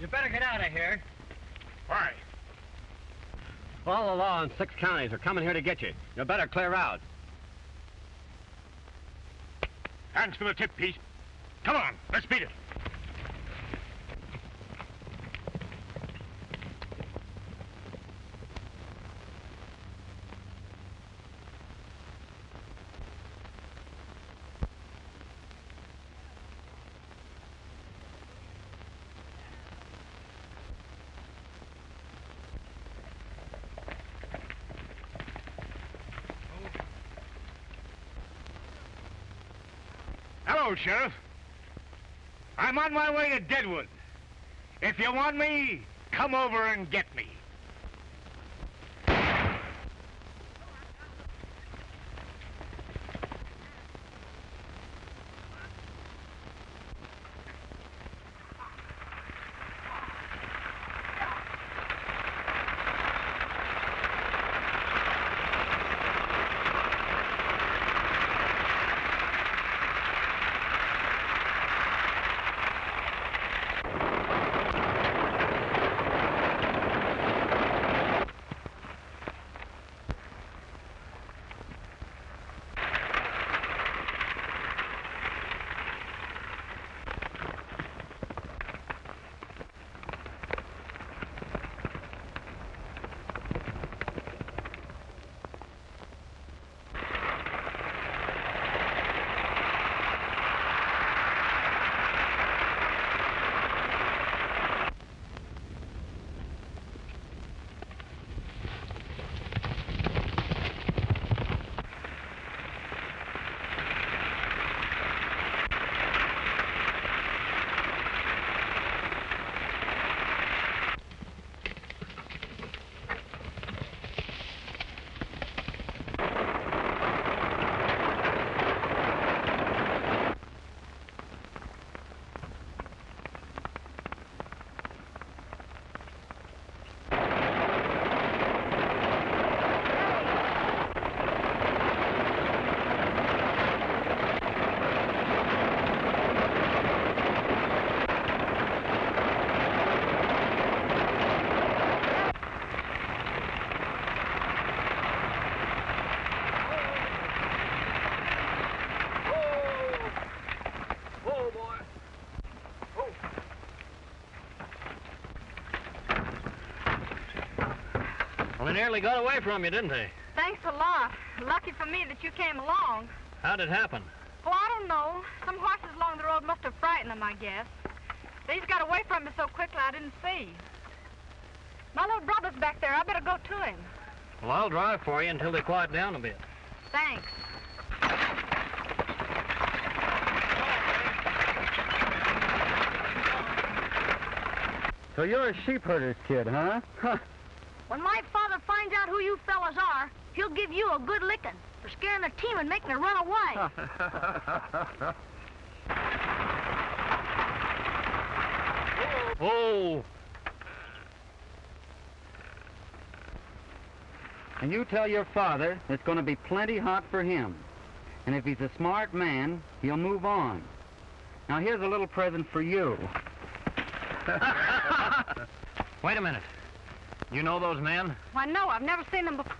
You better get out of here. Why? All the law in 6 counties are coming here to get you. You better clear out. Hands for the tip piece. Come on, let's beat it. Hello, Sheriff. I'm on my way to Deadwood. If you want me, come over and get me. They nearly got away from you, didn't they? Thanks a lot. Lucky for me that you came along. How'd it happen? Oh, I don't know. Some horses along the road must have frightened them, I guess. They just got away from me so quickly I didn't see. My little brother's back there. I better go to him. Well, I'll drive for you until they quiet down a bit. Thanks. So you're a sheep herder's kid, huh? Huh. When my father finds out who you fellas are, he'll give you a good licking for scaring the team and making it run away. Oh! And you tell your father it's going to be plenty hot for him. And if he's a smart man, he'll move on. Now here's a little present for you. Wait a minute. You know those men? Why, no, I've never seen them before.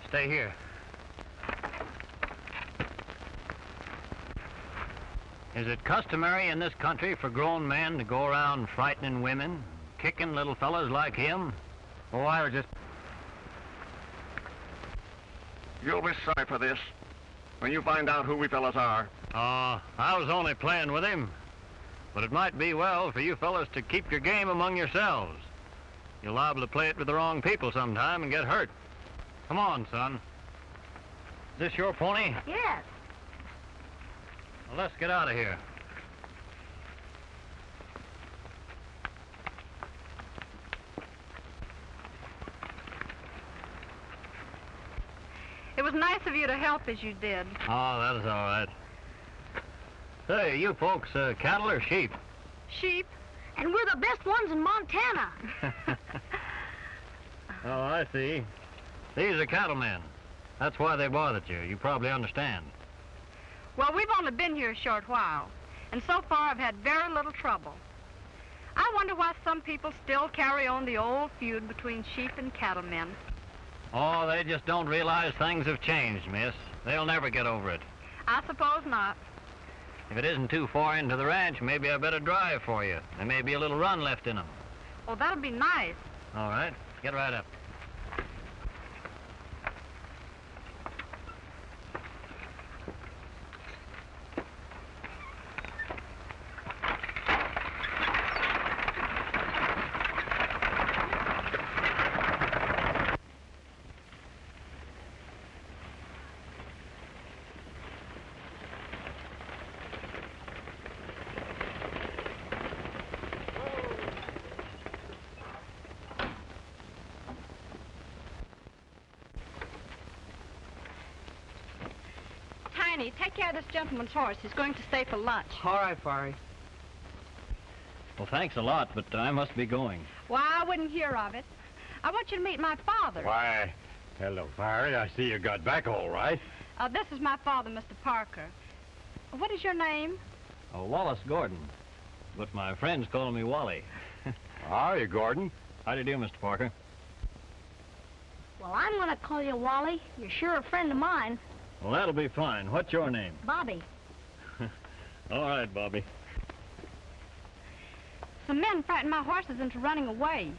Stay here. Is it customary in this country for grown men to go around frightening women, kicking little fellas like him? Oh, I was just... You'll be sorry for this when you find out who we fellas are. I was only playing with him. But it might be well for you fellas to keep your game among yourselves. You're liable to play it with the wrong people sometime and get hurt. Come on, son. Is this your pony? Yes. Well, let's get out of here. It was nice of you to help as you did. Oh, that is all right. Say, you folks, cattle or sheep? Sheep. And we're the best ones in Montana. Oh, I see. These are cattlemen. That's why they bothered you. You probably understand. Well, we've only been here a short while, and so far I've had very little trouble. I wonder why some people still carry on the old feud between sheep and cattlemen. Oh, they just don't realize things have changed, miss. They'll never get over it. I suppose not. If it isn't too far into the ranch, maybe I better drive for you. There may be a little run left in them. Oh, that'll be nice. All right, get right up. Tiny, take care of this gentleman's horse. He's going to stay for lunch. All right, Farry. Well, thanks a lot, but I must be going. Why, I wouldn't hear of it. I want you to meet my father. Why, hello, Farry. I see you got back all right. This is my father, Mr. Parker. What is your name? Oh, Wallace Gordon. But my friends call me Wally. How are you, Gordon? How do you do, Mr. Parker? Well, I'm going to call you Wally. You're sure a friend of mine. Well, that'll be fine. What's your name? Bobby. All right, Bobby. Some men frightened my horses into running away.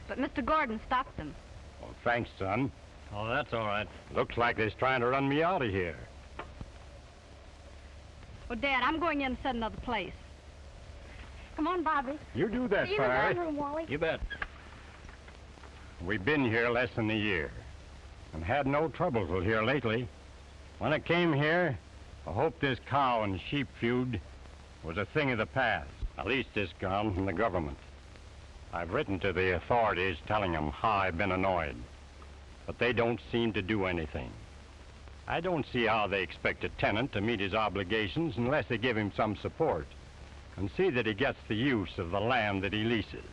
But Mr. Gordon stopped them. Well, thanks, son. Oh, that's all right. Looks like they're trying to run me out of here. Well, Dad, I'm going in to set another place. Come on, Bobby. You do that, See you in the Farry. dining room, Wally. You bet. We've been here less than a year and had no trouble till here lately. When I came here, I hoped this cow and sheep feud was a thing of the past. At least it's gone from the government. I've written to the authorities telling them how I've been annoyed, but they don't seem to do anything. I don't see how they expect a tenant to meet his obligations unless they give him some support and see that he gets the use of the land that he leases.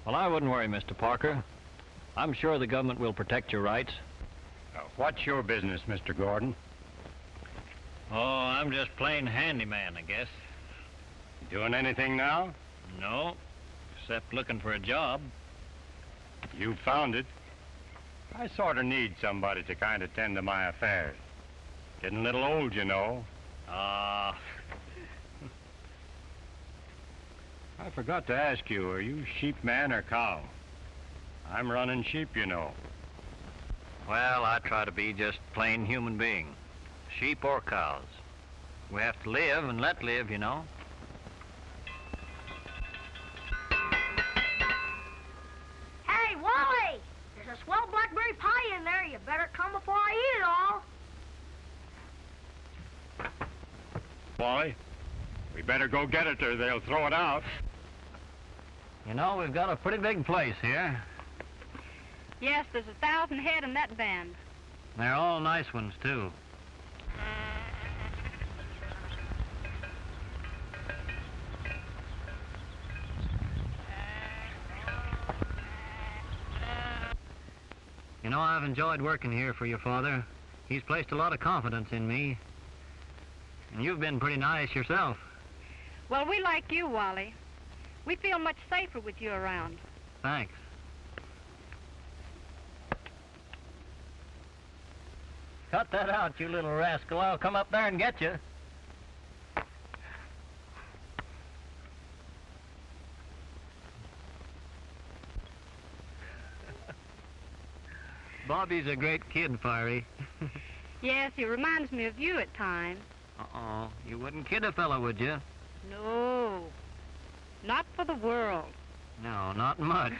Well, I wouldn't worry, Mr. Parker. I'm sure the government will protect your rights. What's your business, Mr. Gordon? Oh, I'm just plain handyman, I guess. Doing anything now? No, except looking for a job. You found it. I sort of need somebody to kind of tend to my affairs. Getting a little old, you know. Ah. I forgot to ask you, are you sheepman or cow? I'm running sheep, you know. Well, I try to be just plain human being. Sheep or cows. We have to live and let live, you know. Hey, Wally! There's a swell blackberry pie in there. You better come before I eat it all. Wally, we better go get it or they'll throw it out. You know, we've got a pretty big place here. Yes, there's 1,000 head in that band. They're all nice ones, too. You know, I've enjoyed working here for your father. He's placed a lot of confidence in me. And you've been pretty nice yourself. Well, we like you, Wally. We feel much safer with you around. Thanks. Cut that out, you little rascal. I'll come up there and get you. Bobby's a great kid, Fiery. Yes, he reminds me of you at times. Uh-oh. You wouldn't kid a fellow, would you? No, not for the world. No, not much.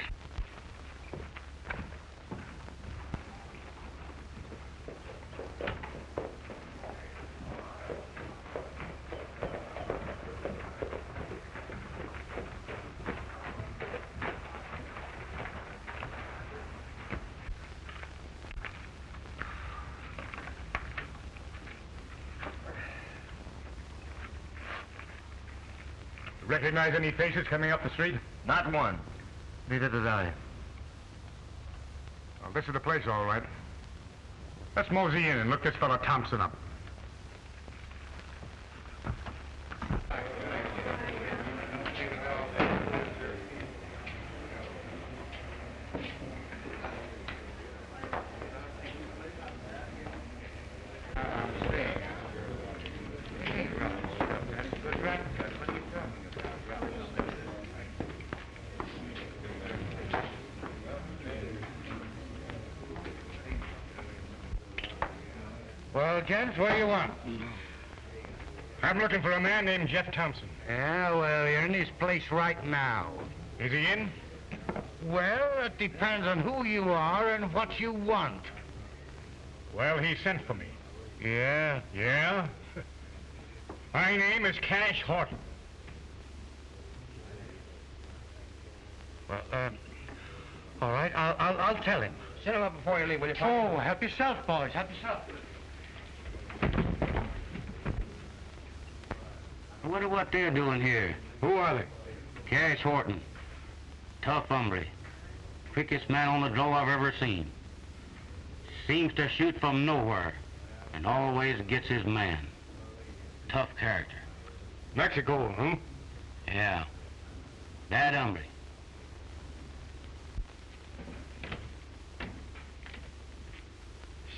Recognize any faces coming up the street? Not one. Neither did I. Well, this is the place, all right. Let's mosey in and look this fellow Thompson up. Well, gents, what do you want? I'm looking for a man named Jeff Thompson. Yeah, well, you're in his place right now. Is he in? Well, it depends on who you are and what you want. Well, he sent for me. Yeah? Yeah? My name is Cash Horton. Well, all right, I'll tell him. Set him up before you leave, will you? Oh, help yourself, boys, help yourself. I wonder what they're doing here. Who are they? Cash Horton. Tough hombre. Quickest man on the draw I've ever seen. Seems to shoot from nowhere and always gets his man. Tough character. Mexico, huh? Yeah. That hombre.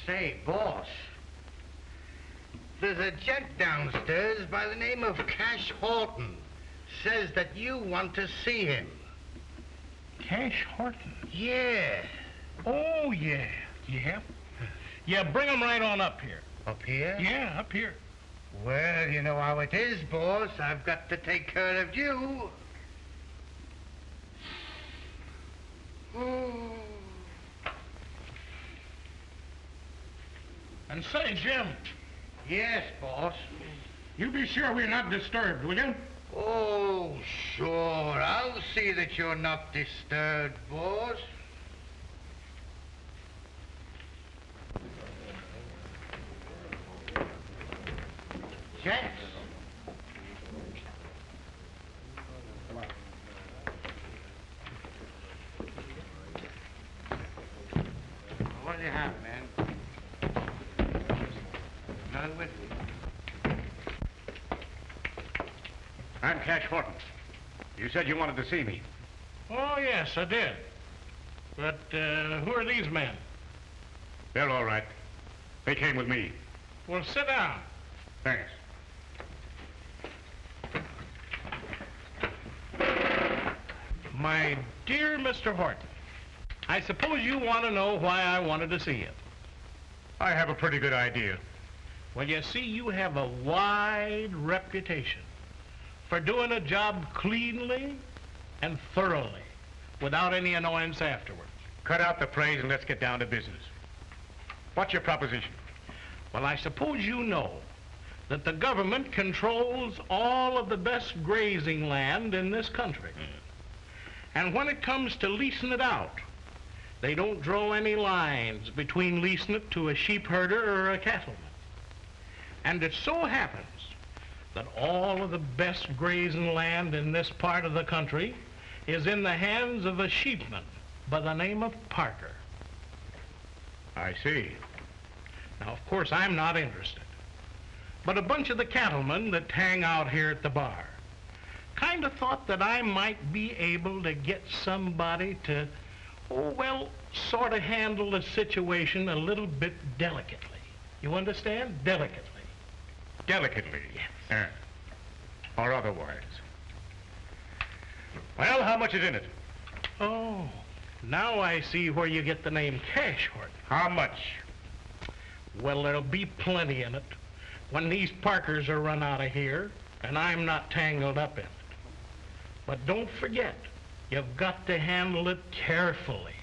Say, boss. There's a gent downstairs by the name of Cash Horton. Says that you want to see him. Cash Horton? Yeah. Oh, yeah. Yeah? Yeah, bring him right on up here. Up here? Yeah, up here. Well, you know how it is, boss. I've got to take care of you. And say, Jim, Yes, boss. you be sure we're not disturbed, will you? Oh, sure. I'll see that you're not disturbed, boss. Gents. What do you have, man? None with me. I'm Cash Horton. You said you wanted to see me. Oh, yes, I did. But who are these men? They're all right. They came with me. Well, sit down. Thanks. My dear Mr. Horton, I suppose you want to know why I wanted to see you. I have a pretty good idea. Well, you see, you have a wide reputation for doing a job cleanly and thoroughly, without any annoyance afterwards. Cut out the praise and let's get down to business. What's your proposition? Well, I suppose you know that the government controls all of the best grazing land in this country. And when it comes to leasing it out, they don't draw any lines between leasing it to a sheep herder or a cattleman. And it so happens that all of the best grazing land in this part of the country is in the hands of a sheepman by the name of Parker. I see. Now, of course, I'm not interested. But a bunch of the cattlemen that hang out here at the bar kind of thought that I might be able to get somebody to, oh, well, sort of handle the situation a little bit delicately. You understand? Delicately. Delicately? Yes. Or otherwise. Well, how much is in it? Oh, now I see where you get the name Cash Horton. How much? Well, there'll be plenty in it when these Parkers are run out of here and I'm not tangled up in it. But don't forget, you've got to handle it carefully,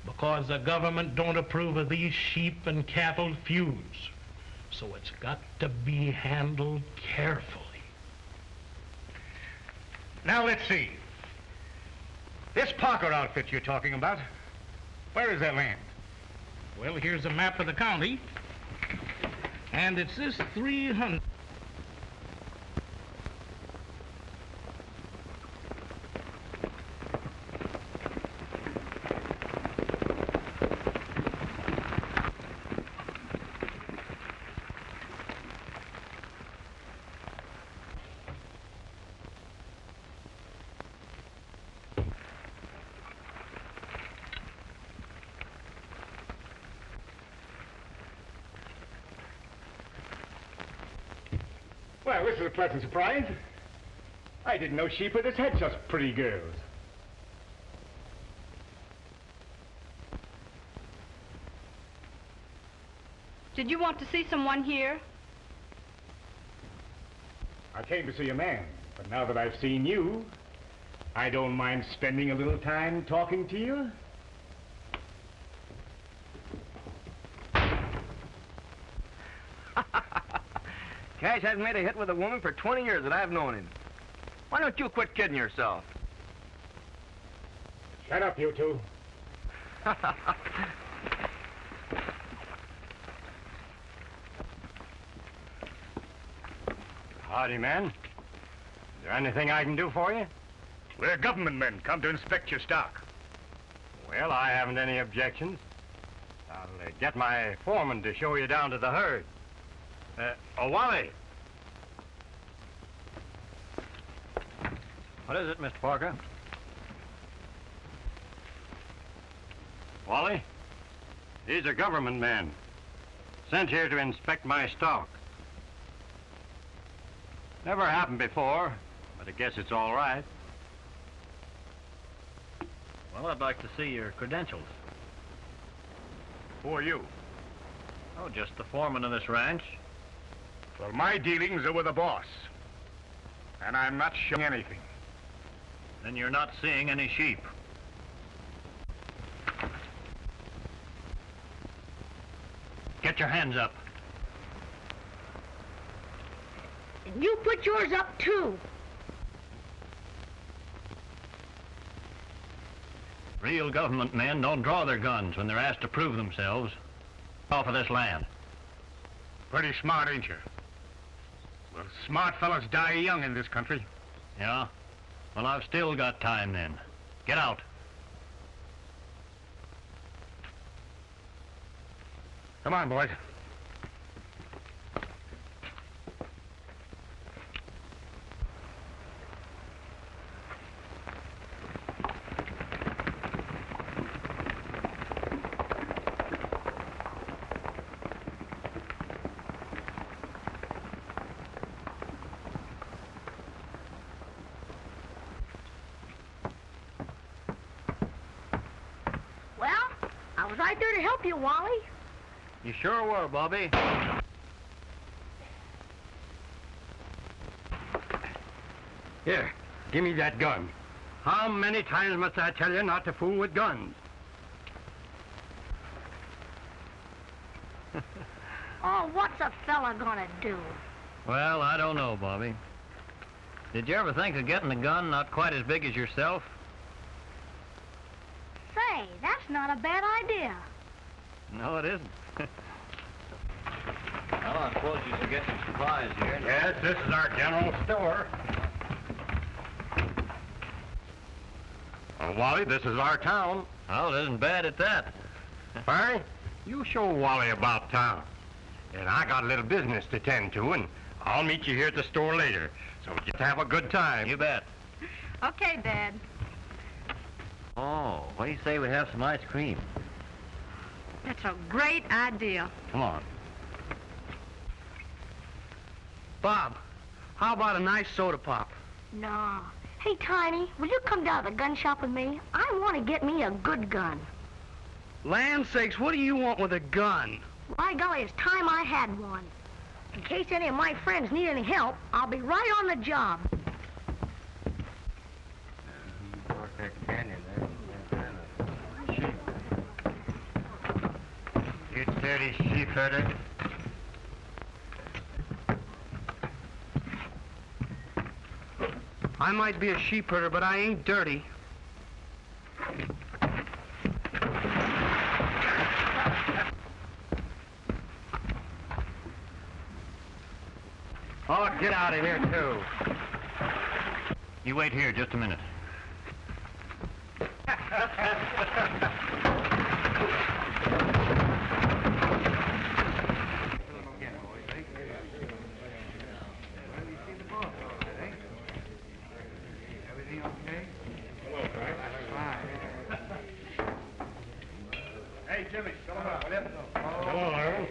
because the government don't approve of these sheep and cattle feuds. So it's got to be handled carefully. Now, let's see. This Parker outfit you're talking about, where is that land? Well, here's a map of the county, and it's this 300. Well, this is a pleasant surprise. I didn't know sheepherders had such pretty girls. Did you want to see someone here? I came to see a man, but now that I've seen you, I don't mind spending a little time talking to you. Cash hasn't made a hit with a woman for 20 years that I've known him. Why don't you quit kidding yourself? Shut up, you two. Howdy, man. Is there anything I can do for you? We're government men, come to inspect your stock. Well, I haven't any objections. I'll get my foreman to show you down to the herd. Wally. What is it, Mr. Parker? Wally, these are government men. Sent here to inspect my stock. Never happened before, but I guess it's all right. Well, I'd like to see your credentials. Who are you? Oh, just the foreman of this ranch. Well, my dealings are with the boss. And I'm not showing anything. Then you're not seeing any sheep. Get your hands up. And you put yours up, too. Real government men don't draw their guns when they're asked to prove themselves off of this land. Pretty smart, ain't you? Well, smart fellas die young in this country. Yeah? Well, I've still got time then. Get out. Come on, boys. Well, I was right there to help you, Wally. You sure were, Bobby. Here, give me that gun. How many times must I tell you not to fool with guns? Oh, what's a fella gonna do? Well, I don't know, Bobby. Did you ever think of getting a gun not quite as big as yourself? Say, that's not a bad idea. No, it isn't. Well, I suppose you should get some supplies here. Yes, this is our general store. Wally, this is our town. Well, it isn't bad at that. Barry, you show Wally about town. And I got a little business to tend to, and I'll meet you here at the store later. So just have a good time. You bet. Okay, Dad. Oh, what do you say we have some ice cream? That's a great idea. Come on. Bob, how about a nice soda pop? No. Hey, Tiny, will you come down to the gun shop with me? I want to get me a good gun. Land sakes, what do you want with a gun? By golly, it's time I had one. In case any of my friends need any help, I'll be right on the job. You dirty sheep herder. I might be a sheep herder, but I ain't dirty. Oh, get out of here, too. You wait here just a minute. Hey, Jimmy, come on, will you? Hello, Harold.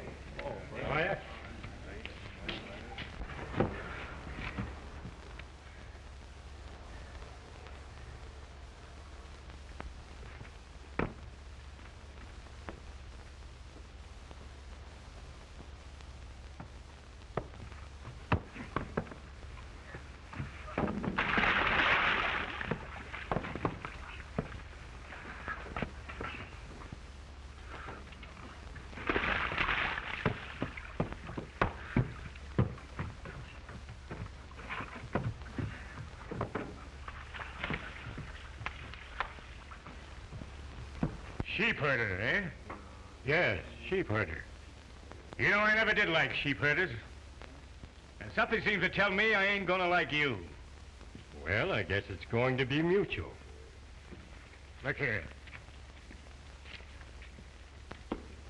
Sheep herder, eh? Yes, sheep herder. You know, I never did like sheep herders. And something seems to tell me I ain't gonna like you. Well, I guess it's going to be mutual. Look here.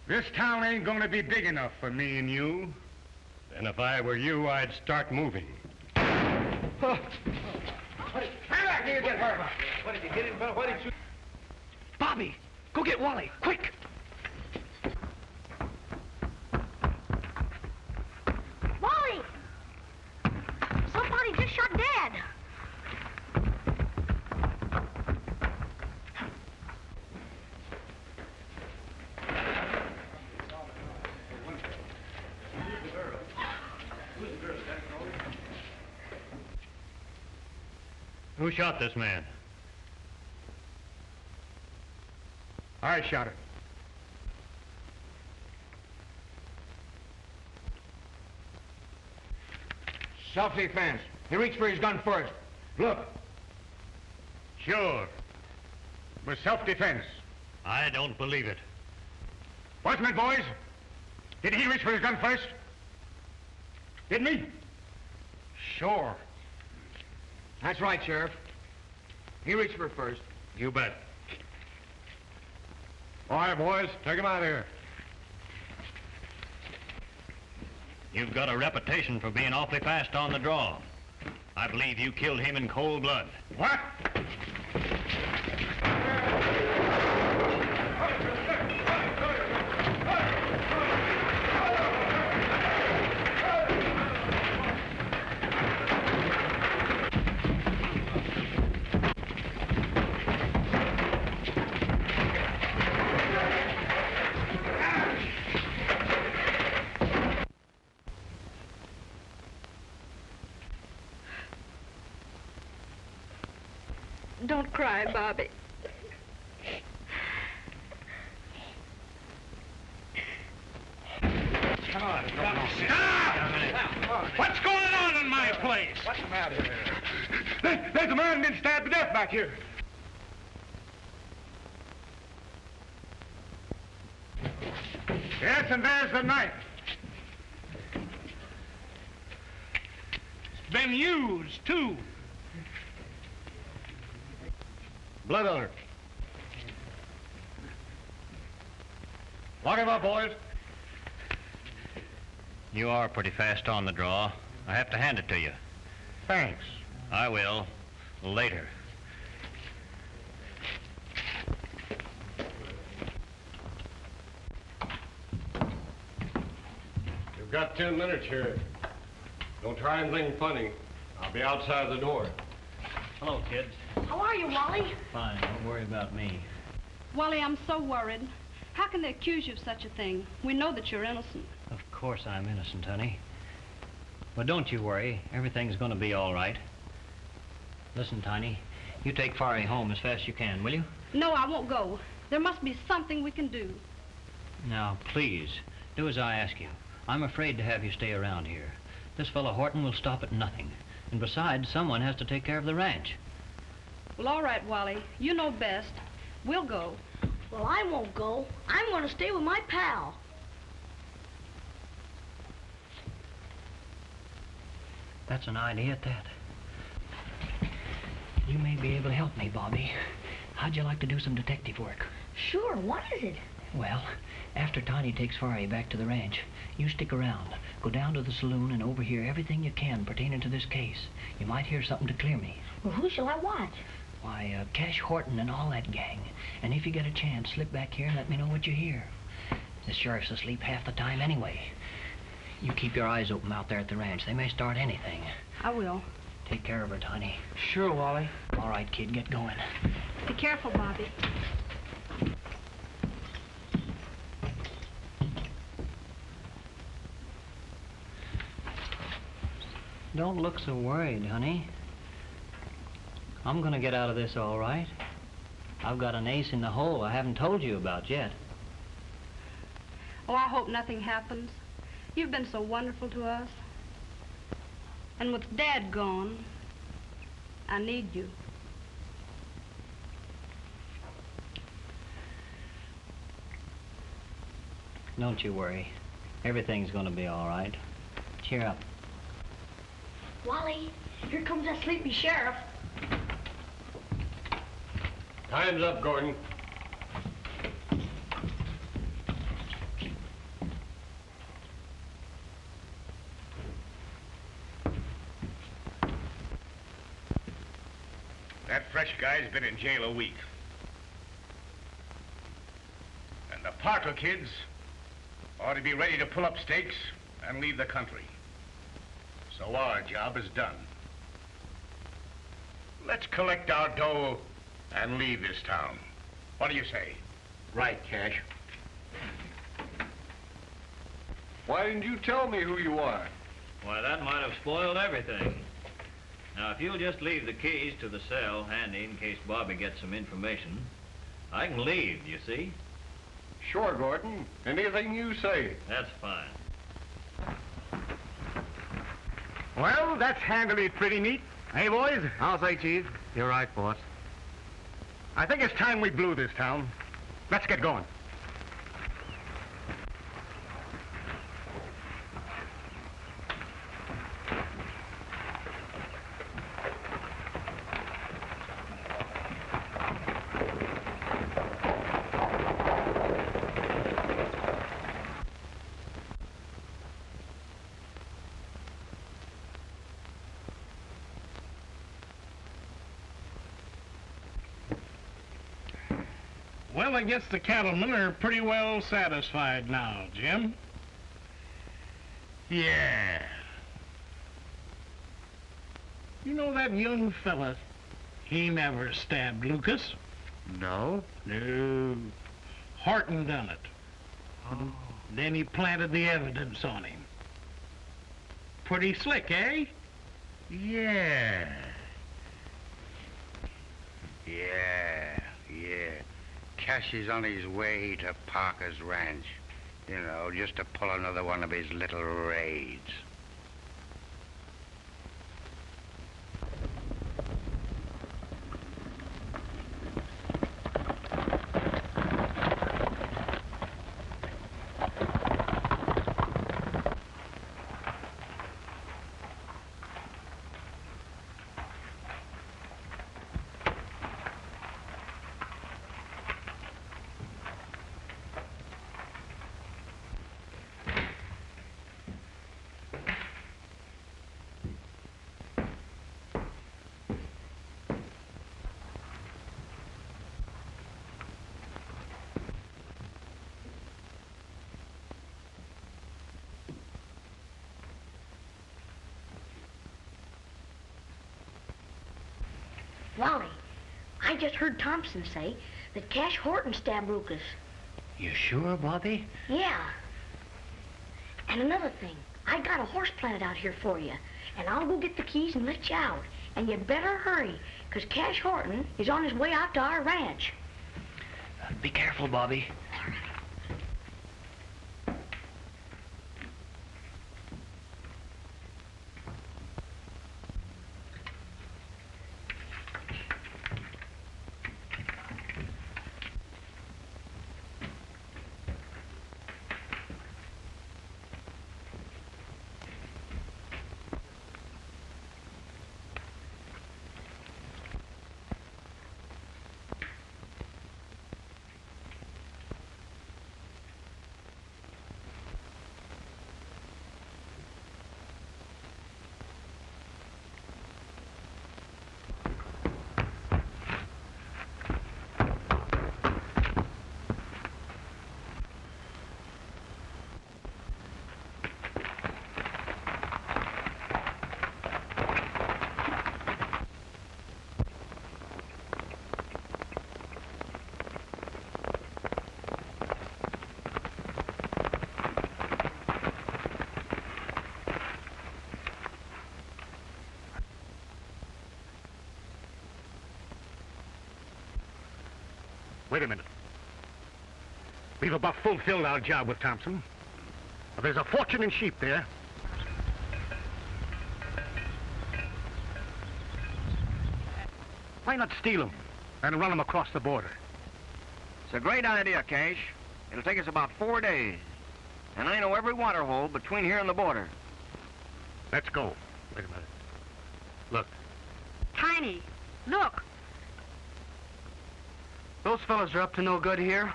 This town ain't gonna be big enough for me and you. And if I were you, I'd start moving. Hang back, you get hurt. What did you get him, fella? What did you... Bobby, go get Wally, quick! Wally! Somebody just shot Dad. Who shot this man? I shot it. Self-defense. He reached for his gun first. Look. Sure. It was self-defense. I don't believe it. Wasn't it, boys? Did he reach for his gun first? Didn't he? Sure. That's right, Sheriff. He reached for it first. You bet. All right, boys, take him out of here. You've got a reputation for being awfully fast on the draw. I believe you killed him in cold blood. What? Don't cry, Bobby. Come on, stop! What's going on in my place? What's the matter there? There's a man been stabbed to death back here. Yes, and there's the knife. It's been used, too. Blood on her. Lock him up, boys. You are pretty fast on the draw. I have to hand it to you. Thanks. I will. Later. You've got 10 minutes here. Don't try anything funny. I'll be outside the door. Hello, kids. How are you, Wally? Fine. Don't worry about me. Wally, I'm so worried. How can they accuse you of such a thing? We know that you're innocent. Of course I'm innocent, honey. But don't you worry. Everything's going to be all right. Listen, Tiny, you take Farry home as fast as you can, will you? No, I won't go. There must be something we can do. Now, please, do as I ask you. I'm afraid to have you stay around here. This fellow Horton will stop at nothing. And besides, someone has to take care of the ranch. Well, all right, Wally. You know best. We'll go. Well, I won't go. I'm going to stay with my pal. That's an idea at that. You may be able to help me, Bobby. How'd you like to do some detective work? Sure, what is it? Well, after Tiny takes Farry back to the ranch, you stick around. Go down to the saloon and overhear everything you can pertaining to this case. You might hear something to clear me. Well, who shall I watch? Why, Cash Horton and all that gang. And if you get a chance, slip back here and let me know what you hear. The sheriff's asleep half the time anyway. You keep your eyes open out there at the ranch. They may start anything. I will. Take care of her, Tiny. Sure, Wally. All right, kid, get going. Be careful, Bobby. Don't look so worried, honey. I'm gonna get out of this all right. I've got an ace in the hole I haven't told you about yet. Oh, I hope nothing happens. You've been so wonderful to us. And with Dad gone, I need you. Don't you worry. Everything's gonna be all right. Cheer up. Wally, here comes that sleepy sheriff. Time's up, Gordon. That fresh guy's been in jail a week. And the Parker kids ought to be ready to pull up stakes and leave the country. So our job is done. Let's collect our dough and leave this town. What do you say? Right, Cash. Why didn't you tell me who you are? Why, that might have spoiled everything. Now, if you'll just leave the keys to the cell handy in case Bobby gets some information, I can leave, you see? Sure, Gordon. Anything you say. That's fine. Well, that's handled it pretty neat. Hey, boys? I'll say, Chief. You're right, boss. I think it's time we blew this town. Let's get going. Well, I guess the cattlemen are pretty well satisfied now, Jim. Yeah. You know that young fella, he never stabbed Lucas. No? No. Horton done it. Oh. Then he planted the evidence on him. Pretty slick, eh? Yeah. Cash is on his way to Parker's ranch. You know, just to pull another one of his little raids. Wally, I just heard Thompson say that Cash Horton stabbed Lucas. You sure, Bobby? Yeah. And another thing, I got a horse planted out here for you, and I'll go get the keys and let you out. And you better hurry, because Cash Horton is on his way out to our ranch. Be careful, Bobby. Wait a minute. We've about fulfilled our job with Thompson. There's a fortune in sheep there. Why not steal them and run them across the border? It's a great idea, Cash. It'll take us about 4 days. And I know every water hole between here and the border. Let's go. Wait a minute. Look. Tiny, look. Those fellas are up to no good here.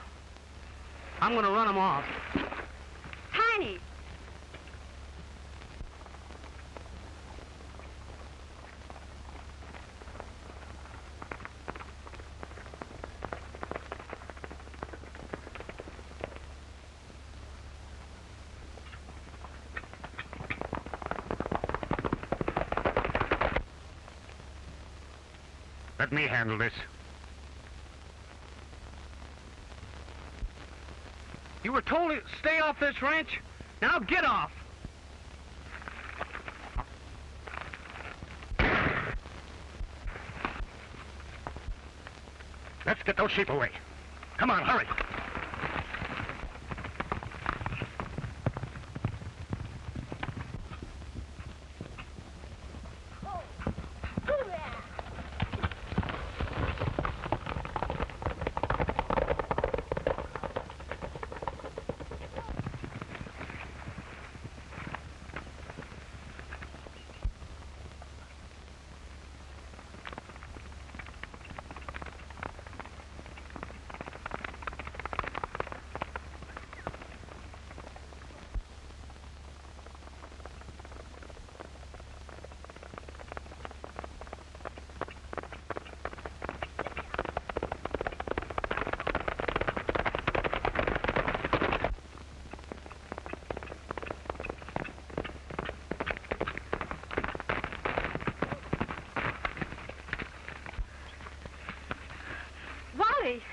I'm going to run them off. Tiny. Let me handle this. You were told to stay off this ranch. Now get off. Let's get those sheep away. Come on, hurry.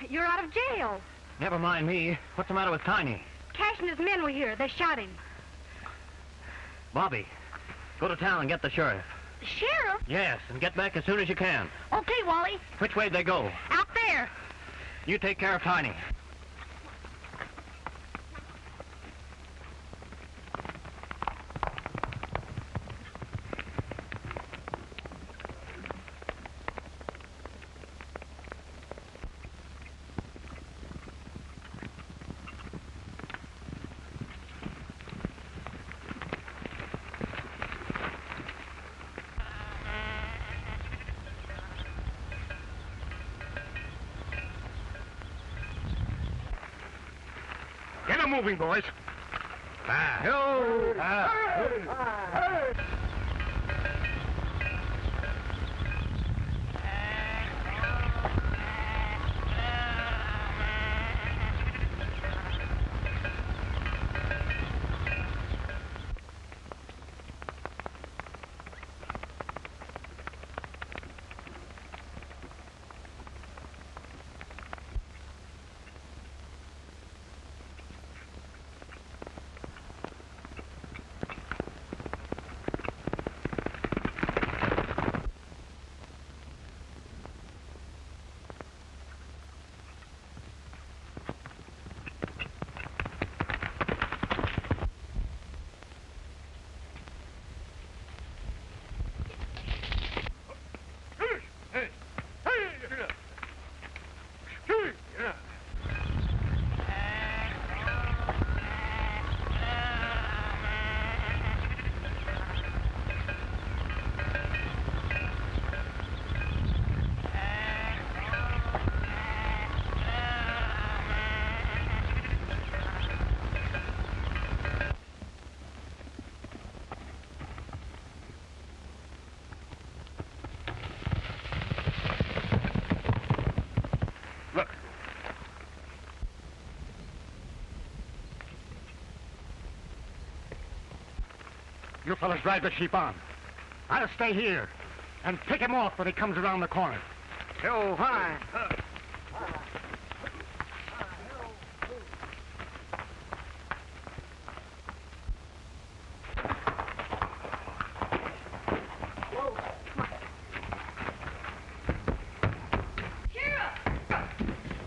You're out of jail. Never mind me. What's the matter with Tiny? Cash and his men were here. They shot him. Bobby, go to town and get the sheriff. The sheriff? Yes, and get back as soon as you can. Okay, Wally. Which way'd they go? Out there. You take care of Tiny. Get them moving, boys. You fellas drive the sheep on. I'll stay here and pick him off when he comes around the corner. Oh, hi. Sheriff!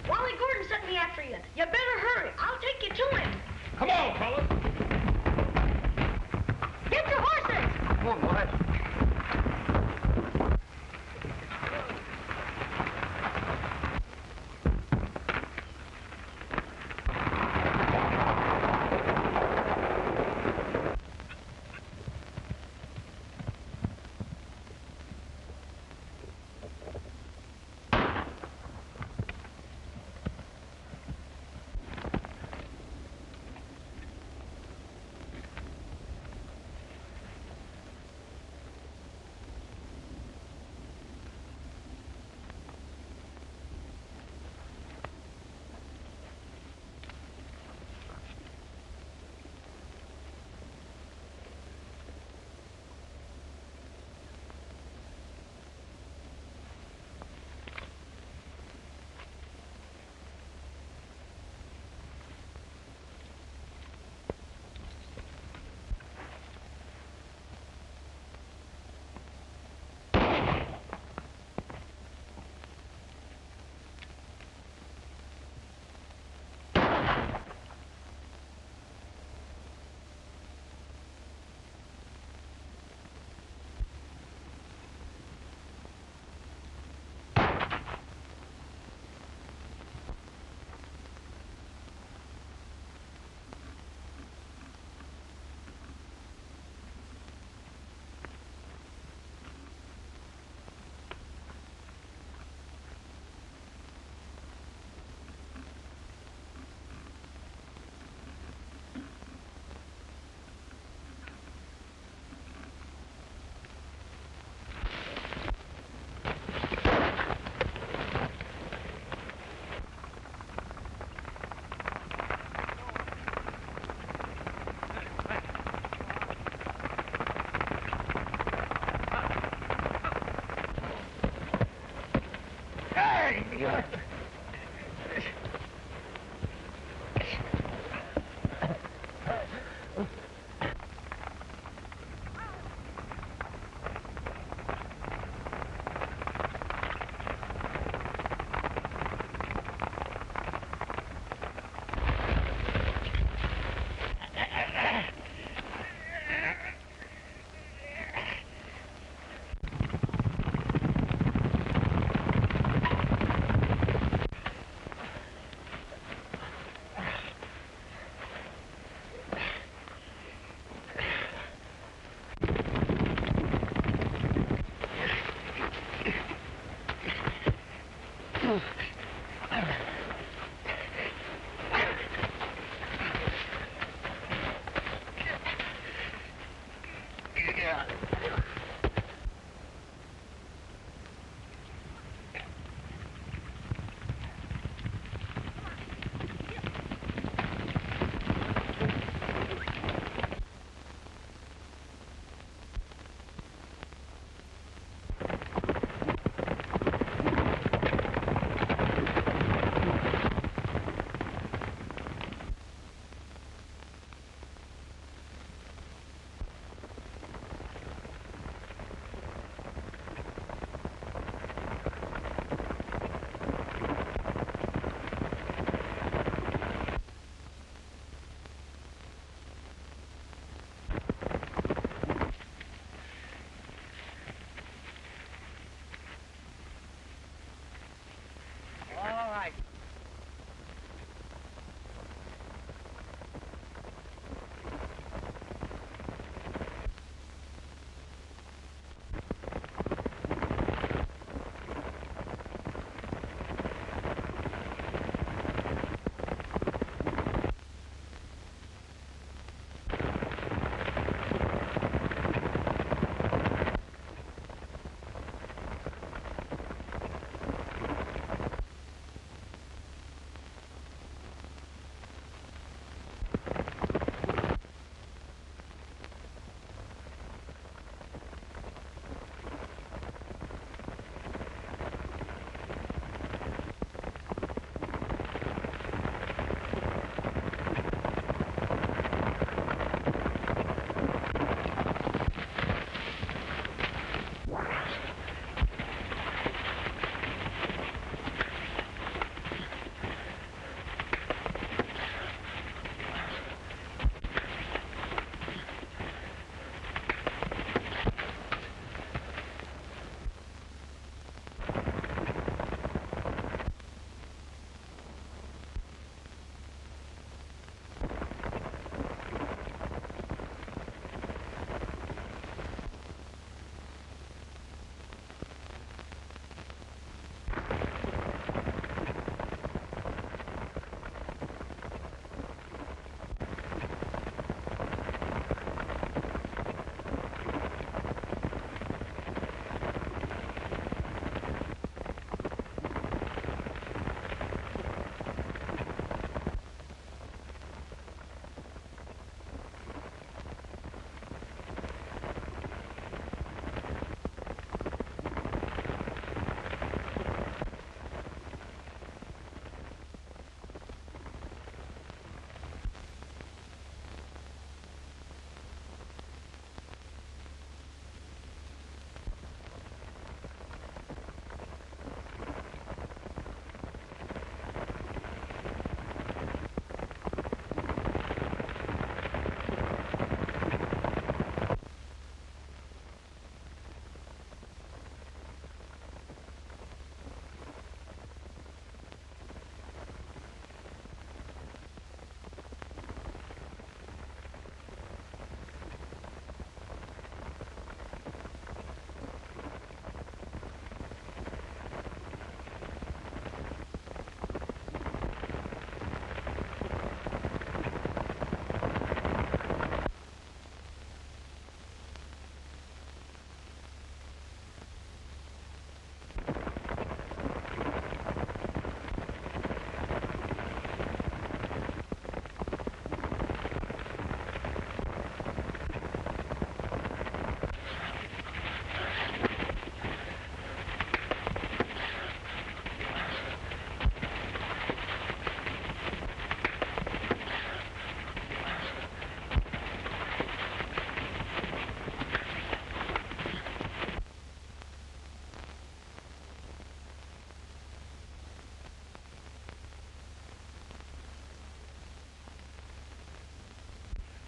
Wally Gordon sent me after you. You better hurry. I'll take you to him. Come on, fellas. Get your horses! Come on, boy.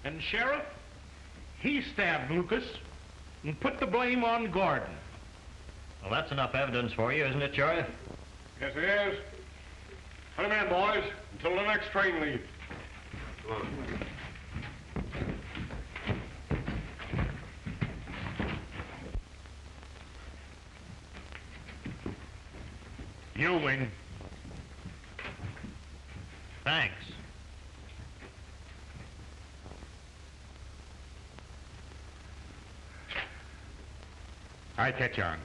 And Sheriff, he stabbed Lucas and put the blame on Gordon. Well, that's enough evidence for you, isn't it, Sheriff? Yes, it is. Put him in, boys, until the next train leaves. Come on. You win. Thanks. I catch on.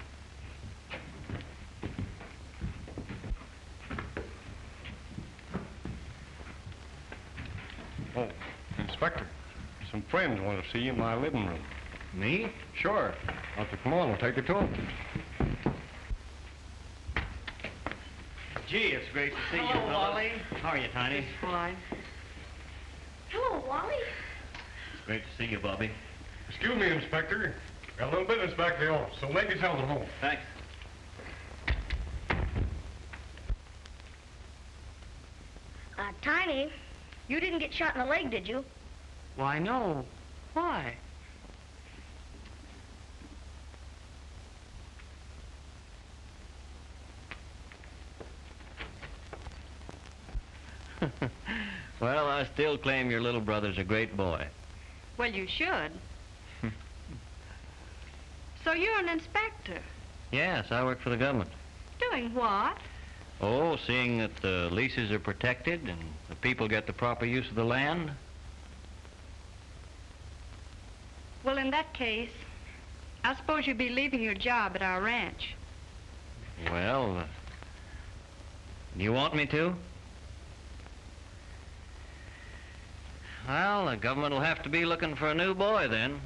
Oh, Inspector, some friends want to see you in my living room. Me? Sure. I'll have to come on. We'll take you to them. Gee, it's great to see you, Hello, fellas. Wally. How are you, Tiny? Fine. Hello, Wally. It's great to see you, Bobby. Excuse me, Inspector. Got a little business back at the office, so make yourselves at home. Thanks. Tiny, you didn't get shot in the leg, did you? Why, no. Why? Well, I still claim your little brother's a great boy. Well, you should. So you're an inspector. Yes, I work for the government. Doing what? Oh, seeing that the leases are protected and the people get the proper use of the land. Well, in that case, I suppose you'd be leaving your job at our ranch. Well, you want me to? Well, the government will have to be looking for a new boy then.